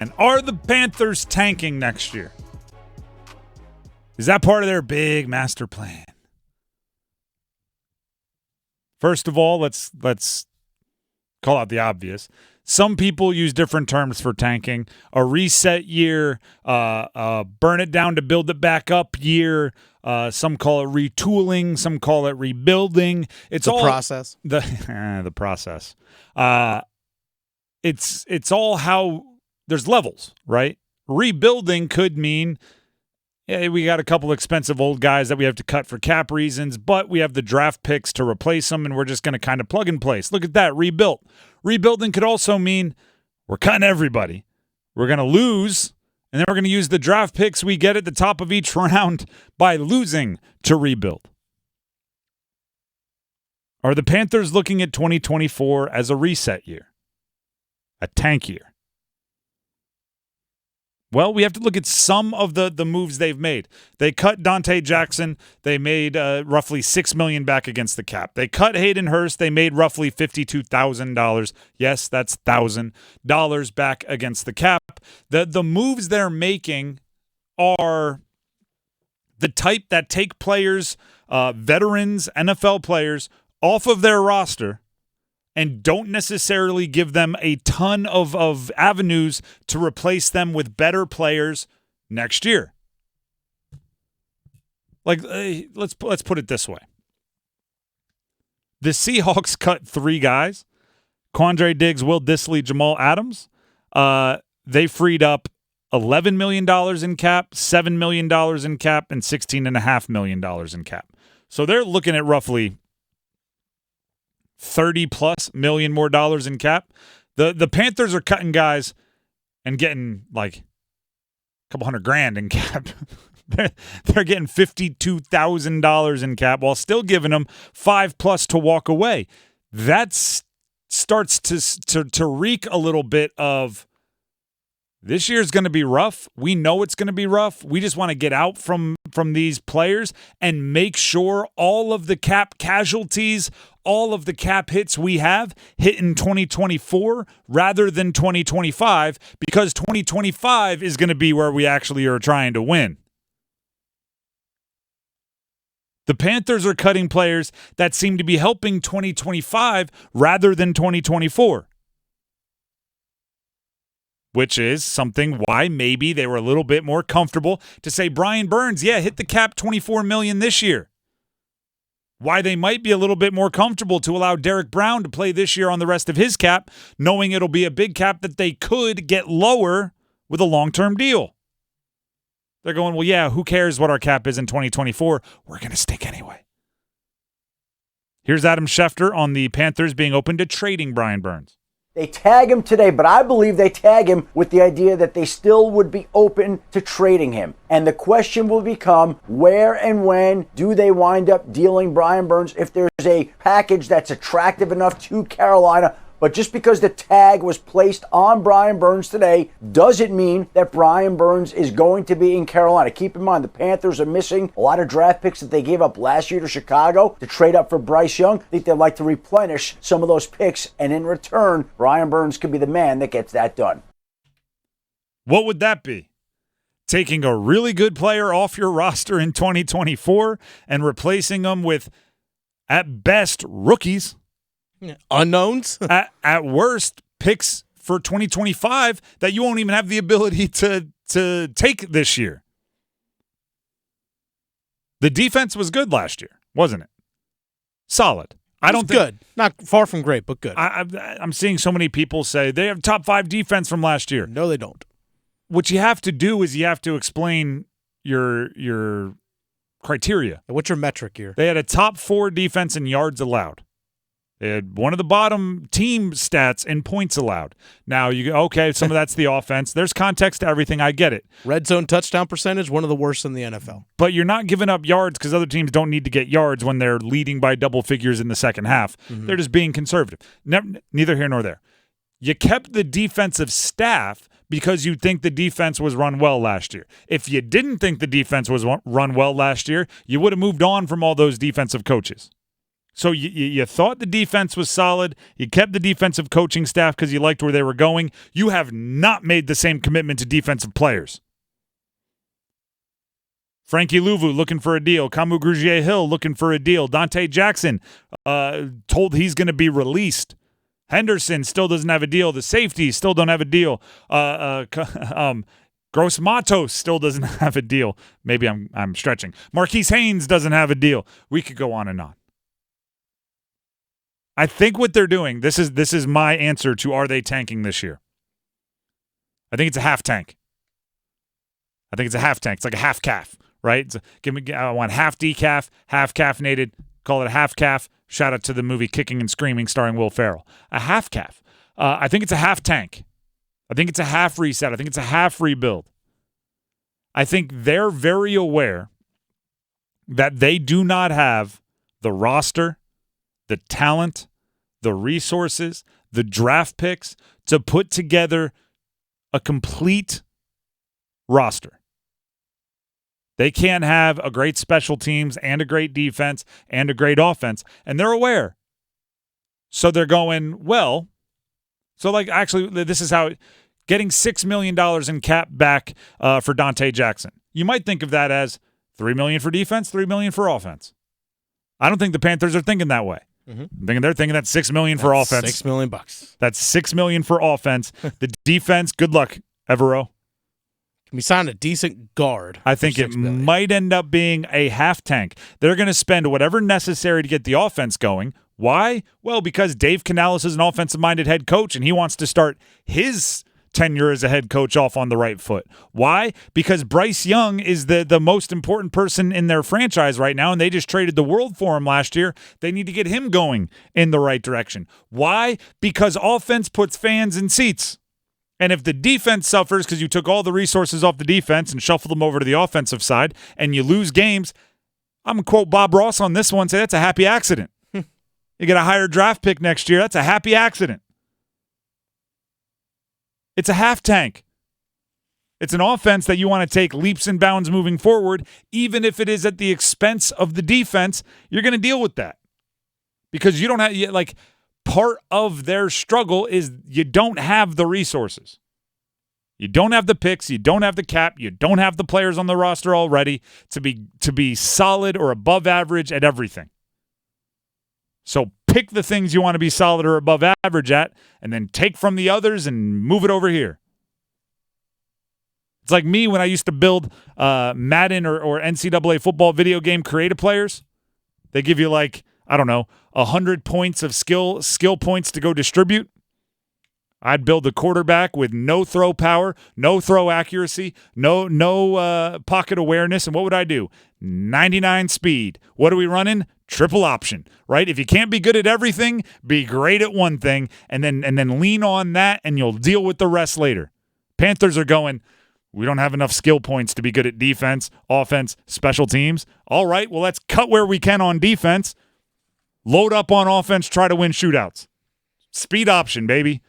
And are the Panthers tanking next year? Is that part of their big master plan? First of all, let's call out the obvious. Some people use different terms for tanking. A reset year, burn it down to build it back up year. Some call it retooling. Some call it rebuilding. It's the all process. The process. It's all how there's levels, right? Rebuilding could mean we got a couple expensive old guys that we have to cut for cap reasons, but we have the draft picks to replace them, and we're just going to kind of plug and place. Look at that, rebuilt. Rebuilding could also mean we're cutting everybody. We're going to lose, and then we're going to use the draft picks we get at the top of each round by losing to rebuild. Are the Panthers looking at 2024 as a reset year? A tank year? Well, we have to look at some of the moves they've made. They cut Dante Jackson. They made roughly $6 million back against the cap. They cut Hayden Hurst. They made roughly $52,000. Yes, that's $1,000 back against the cap. The moves they're making are the type that take players, veterans, NFL players, off of their roster and don't necessarily give them a ton of avenues to replace them with better players next year. Like, let's put it this way. The Seahawks cut 3 guys, Quandre Diggs, Will Dissly, Jamal Adams. They freed up $11 million in cap, $7 million in cap, and $16.5 million in cap. So they're looking at roughly $30+ million more dollars in cap. The Panthers are cutting guys and getting like a couple $100,000 in cap. They're getting $52,000 in cap while still giving them $5+ to walk away. That starts to reek a little bit of this year's going to be rough. We know it's going to be rough. We just want to get out from these players and make sure all of the cap casualties, all of the cap hits we have hit in 2024 rather than 2025, because 2025 is going to be where we actually are trying to win. The Panthers are cutting players that seem to be helping 2025 rather than 2024. Which is something why maybe they were a little bit more comfortable to say Brian Burns, hit the cap $24 million this year. Why they might be a little bit more comfortable to allow Derek Brown to play this year on the rest of his cap, knowing it'll be a big cap that they could get lower with a long-term deal. They're going, well, who cares what our cap is in 2024? We're going to stink anyway. Here's Adam Schefter on the Panthers being open to trading Brian Burns. They tag him today, but I believe they tag him with the idea that they still would be open to trading him. And the question will become, where and when do they wind up dealing Brian Burns if there's a package that's attractive enough to Carolina? But just because the tag was placed on Brian Burns today doesn't mean that Brian Burns is going to be in Carolina. Keep in mind, the Panthers are missing a lot of draft picks that they gave up last year to Chicago to trade up for Bryce Young. I think they'd like to replenish some of those picks, and in return, Brian Burns could be the man that gets that done. What would that be? Taking a really good player off your roster in 2024 and replacing them with, at best, rookies. Unknowns? at worst, picks for 2025 that you won't even have the ability to take this year. The defense was good last year, wasn't it? Solid. I don't think good. Not far from great, but good. I'm seeing so many people say they have top 5 defense from last year. No, they don't. What you have to do is you have to explain your criteria. What's your metric here? They had a top 4 defense in yards allowed. They had one of the bottom team stats in points allowed. Now, some of that's the offense. There's context to everything. I get it. Red zone touchdown percentage, one of the worst in the NFL. But you're not giving up yards because other teams don't need to get yards when they're leading by double figures in the second half. Mm-hmm. They're just being conservative. Neither here nor there. You kept the defensive staff because you think the defense was run well last year. If you didn't think the defense was run well last year, you would have moved on from all those defensive coaches. So you thought the defense was solid. You kept the defensive coaching staff because you liked where they were going. You have not made the same commitment to defensive players. Frankie Louvu looking for a deal. Kamu Grugier-Hill looking for a deal. Dante Jackson told he's going to be released. Henderson still doesn't have a deal. The safeties still don't have a deal. Gross Matos still doesn't have a deal. Maybe I'm stretching. Marquise Haynes doesn't have a deal. We could go on and on. I think what they're doing, this is my answer to are they tanking this year? I think it's a half tank. It's like a half calf, right? I want half decaf, half caffeinated. Call it a half calf. Shout out to the movie Kicking and Screaming starring Will Ferrell. A half calf. I think it's a half tank. I think it's a half reset. I think it's a half rebuild. I think they're very aware that they do not have the roster, the talent, the resources, the draft picks to put together a complete roster. They can't have a great special teams and a great defense and a great offense, and they're aware. So they're going, well, so like actually this is how getting $6 million in cap back for Dante Jackson. You might think of that as $3 million for defense, $3 million for offense. I don't think the Panthers are thinking that way. Mm-hmm. They're thinking that's $6 million for offense. $6 million. That's $6 million for offense. The defense, good luck, Evero. Can we sign a decent guard? I think it might end up being a half tank. They're going to spend whatever necessary to get the offense going. Why? Well, because Dave Canales is an offensive-minded head coach, and he wants to start his tenure as a head coach off on the right foot. Why? Because Bryce Young is the most important person in their franchise right now, and they just traded the world for him last year. They need to get him going in the right direction. Why? Because offense puts fans in seats. And if the defense suffers because you took all the resources off the defense and shuffled them over to the offensive side and you lose games, I'm going to quote Bob Ross on this one, say that's a happy accident. You get a higher draft pick next year, that's a happy accident. It's a half tank. It's an offense that you want to take leaps and bounds moving forward, even if it is at the expense of the defense. You're going to deal with that because you don't have like part of their struggle is you don't have the resources. You don't have the picks, you don't have the cap, you don't have the players on the roster already to be solid or above average at everything. So pick the things you want to be solid or above average at, and then take from the others and move it over here. It's like me when I used to build Madden or NCAA football video game creative players. They give you like, I don't know, 100 points of skill points to go distribute. I'd build a quarterback with no throw power, no throw accuracy, no pocket awareness, and what would I do? 99 speed. What are we running? Triple option, right? If you can't be good at everything, be great at one thing, and then lean on that, and you'll deal with the rest later. Panthers are going, we don't have enough skill points to be good at defense, offense, special teams. All right, well, let's cut where we can on defense. Load up on offense, try to win shootouts. Speed option, baby.